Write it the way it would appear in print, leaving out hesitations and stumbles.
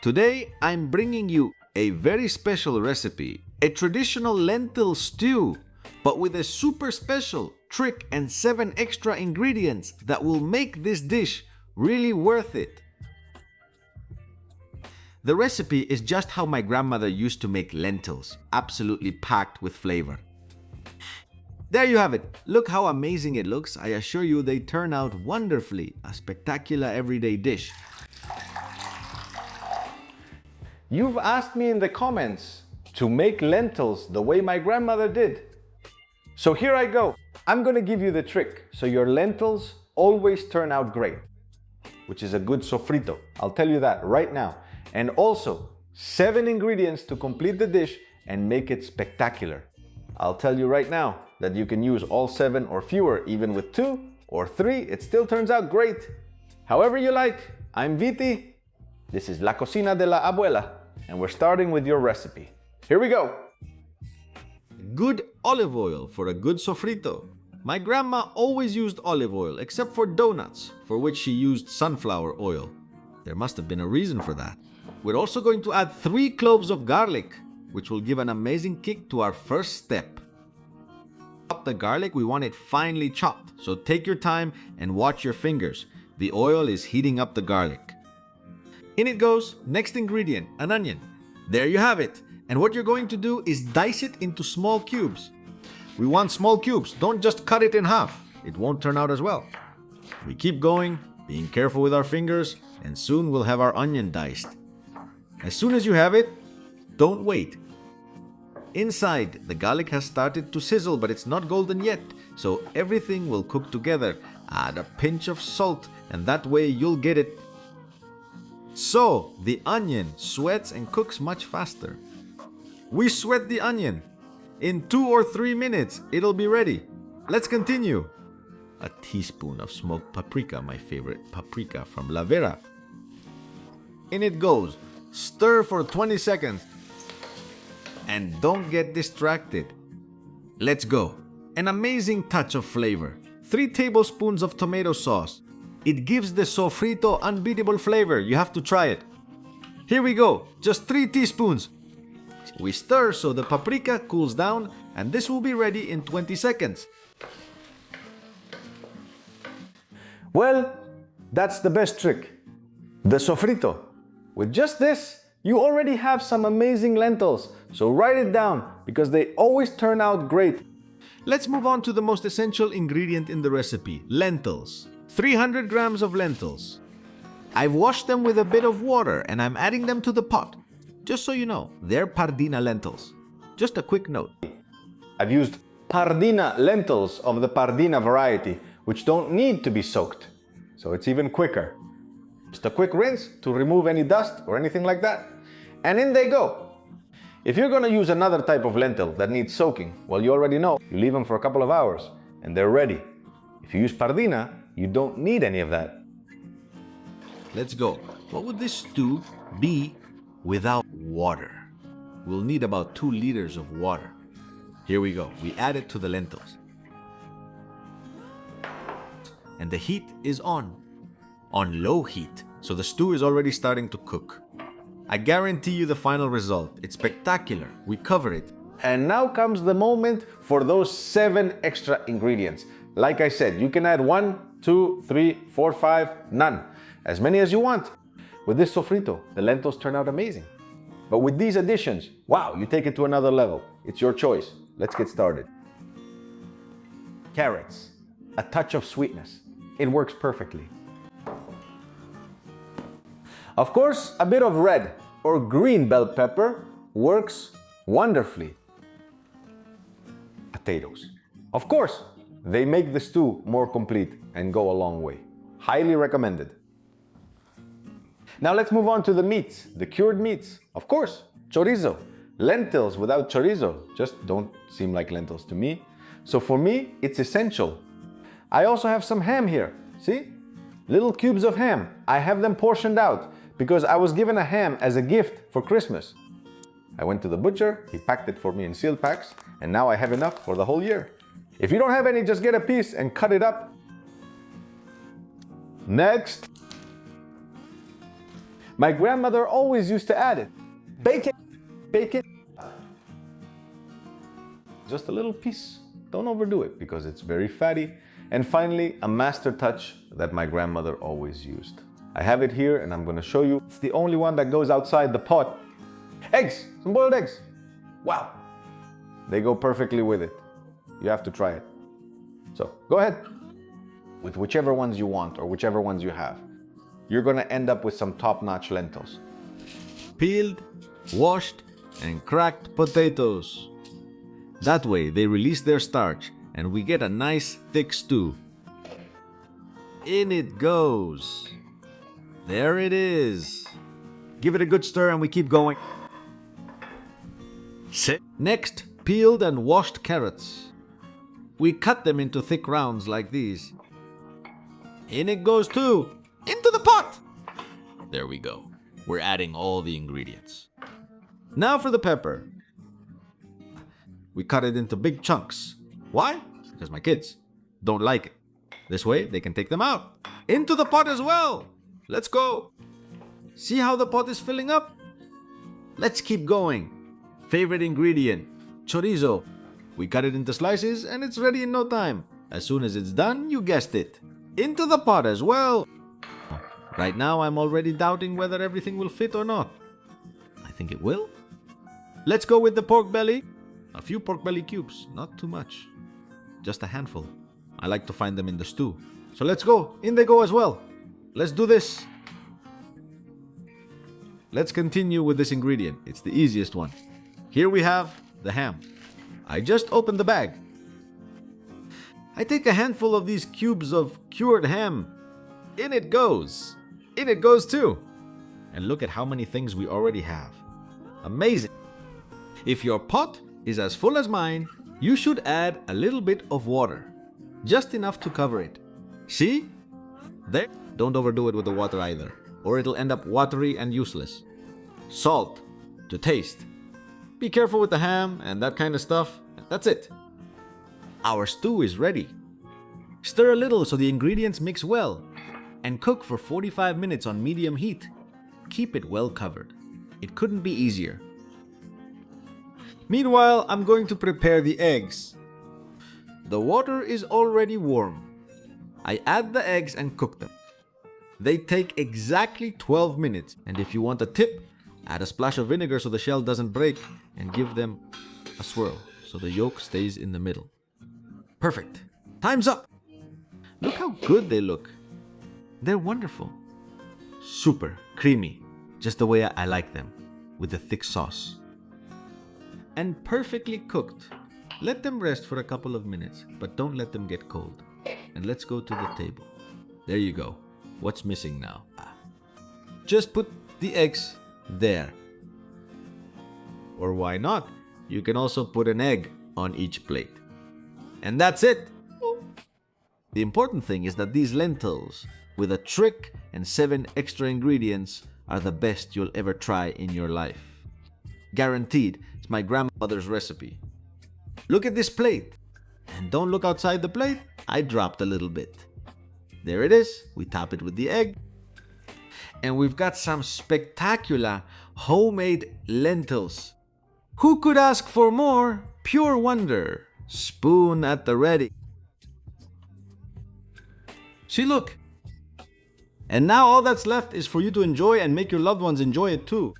Today, I'm bringing you a very special recipe, a traditional lentil stew, but with a super special trick and 7 extra ingredients that will make this dish really worth it. The recipe is just how my grandmother used to make lentils, absolutely packed with flavor. There you have it. Look how amazing it looks. I assure you they turn out wonderfully. A spectacular everyday dish. You've asked me in the comments to make lentils the way my grandmother did. So here I go. I'm gonna give you the trick so your lentils always turn out great, which is a good sofrito. I'll tell you that right now. And also 7 ingredients to complete the dish and make it spectacular. I'll tell you right now that you can use all 7 or fewer, even with 2 or 3, it still turns out great. However you like. I'm Viti. This is La Cocina de la Abuela, and we're starting with your recipe. Here we go. Good olive oil for a good sofrito. My grandma always used olive oil, except for donuts, for which she used sunflower oil. There must have been a reason for that. We're also going to add 3 cloves of garlic, which will give an amazing kick to our first step. Chop the garlic, we want it finely chopped, so take your time and watch your fingers. The oil is heating up the garlic. In it goes. Next ingredient, an onion. There you have it. And what you're going to do is dice it into small cubes. We want small cubes, don't just cut it in half. It won't turn out as well. We keep going, being careful with our fingers, and soon we'll have our onion diced. As soon as you have it, don't wait. Inside, the garlic has started to sizzle, but it's not golden yet, so everything will cook together. Add a pinch of salt, and that way you'll get it. So, the onion sweats and cooks much faster. We sweat the onion. In 2 or 3 minutes, it'll be ready. Let's continue. A teaspoon of smoked paprika, my favorite paprika from La Vera. In it goes. Stir for 20 seconds. And don't get distracted. Let's go. An amazing touch of flavor. 3 tablespoons of tomato sauce. It gives the sofrito unbeatable flavor. You have to try it. Here we go. Just 3 teaspoons. We stir so the paprika cools down, and this will be ready in 20 seconds. Well, that's the best trick. The sofrito. With just this, you already have some amazing lentils, so write it down because they always turn out great. Let's move on to the most essential ingredient in the recipe, lentils. 300 grams of lentils. I've washed them with a bit of water and I'm adding them to the pot. Just so you know, they're Pardina lentils. Just a quick note. I've used Pardina lentils of the Pardina variety, which don't need to be soaked, so it's even quicker. Just a quick rinse to remove any dust or anything like that. And in they go. If you're gonna use another type of lentil that needs soaking, well, you already know, you leave them for a couple of hours and they're ready. If you use Pardina, you don't need any of that. Let's go. What would this stew be without water? We'll need about 2 liters of water. Here we go. We add it to the lentils. And the heat is on low heat, so the stew is already starting to cook. I guarantee you the final result. It's spectacular. We cover it. And now comes the moment for those 7 extra ingredients. Like I said, you can add 1, 2, 3, 4, 5, none. As many as you want. With this sofrito, the lentils turn out amazing. But with these additions, wow, you take it to another level. It's your choice. Let's get started. Carrots, a touch of sweetness. It works perfectly. Of course, a bit of red or green bell pepper works wonderfully. Potatoes. Of course, they make the stew more complete and go a long way. Highly recommended. Now let's move on to the meats, the cured meats. Of course, chorizo. Lentils without chorizo just don't seem like lentils to me. So for me, it's essential. I also have some ham here. See? Little cubes of ham. I have them portioned out because I was given a ham as a gift for Christmas. I went to the butcher, he packed it for me in sealed packs, and now I have enough for the whole year. If you don't have any, just get a piece and cut it up. Next, My grandmother always used to add it. Bacon, bacon. Just a little piece. Don't overdo it because it's very fatty. And finally, a master touch that my grandmother always used. I have it here and I'm gonna show you. It's the only one that goes outside the pot. Eggs, some boiled eggs. Wow. They go perfectly with it. You have to try it. So go ahead with whichever ones you want or whichever ones you have. You're gonna end up with some top-notch lentils. Peeled, washed, and cracked potatoes. That way they release their starch and we get a nice thick stew. In it goes. There it is. Give it a good stir and we keep going. Next, peeled and washed carrots. We cut them into thick rounds like these. In it goes too. Into the pot. There we go. We're adding all the ingredients. Now for the pepper. We cut it into big chunks. Why? Because my kids don't like it. This way they can take them out. Into the pot as well. Let's go. See how the pot is filling up? Let's keep going. Favorite ingredient, chorizo. We cut it into slices and it's ready in no time. As soon as it's done, you guessed it. Into the pot as well. Right now I'm already doubting whether everything will fit or not. I think it will. Let's go with the pork belly. A few pork belly cubes, not too much. Just a handful. I like to find them in the stew. So let's go. In they go as well. Let's do this. Let's continue with this ingredient. It's the easiest one. Here we have the ham. I just opened the bag. I take a handful of these cubes of cured ham. In it goes. In it goes too. And look at how many things we already have. Amazing. If your pot is as full as mine, you should add a little bit of water. Just enough to cover it. See? There. Don't overdo it with the water either, or it'll end up watery and useless. Salt to taste. Be careful with the ham and that kind of stuff. That's it. Our stew is ready. Stir a little so the ingredients mix well and cook for 45 minutes on medium heat. Keep it well covered. It couldn't be easier. Meanwhile, I'm going to prepare the eggs. The water is already warm. I add the eggs and cook them. They take exactly 12 minutes. And if you want a tip, add a splash of vinegar so the shell doesn't break and give them a swirl so the yolk stays in the middle. Perfect. Time's up. Look how good they look. They're wonderful. Super creamy, just the way I like them, with a thick sauce. And perfectly cooked. Let them rest for a couple of minutes, but don't let them get cold. And let's go to the table. There you go. What's missing now? Just put the eggs there. Or why not? You can also put an egg on each plate. And that's it. The important thing is that these lentils, with a trick and 7 extra ingredients, are the best you'll ever try in your life. Guaranteed. It's my grandmother's recipe. Look at this plate. And don't look outside the plate. I dropped a little bit. There it is. We top it with the egg. And we've got some spectacular homemade lentils. Who could ask for more? Pure wonder. Spoon at the ready. See, look. And now all that's left is for you to enjoy and make your loved ones enjoy it too.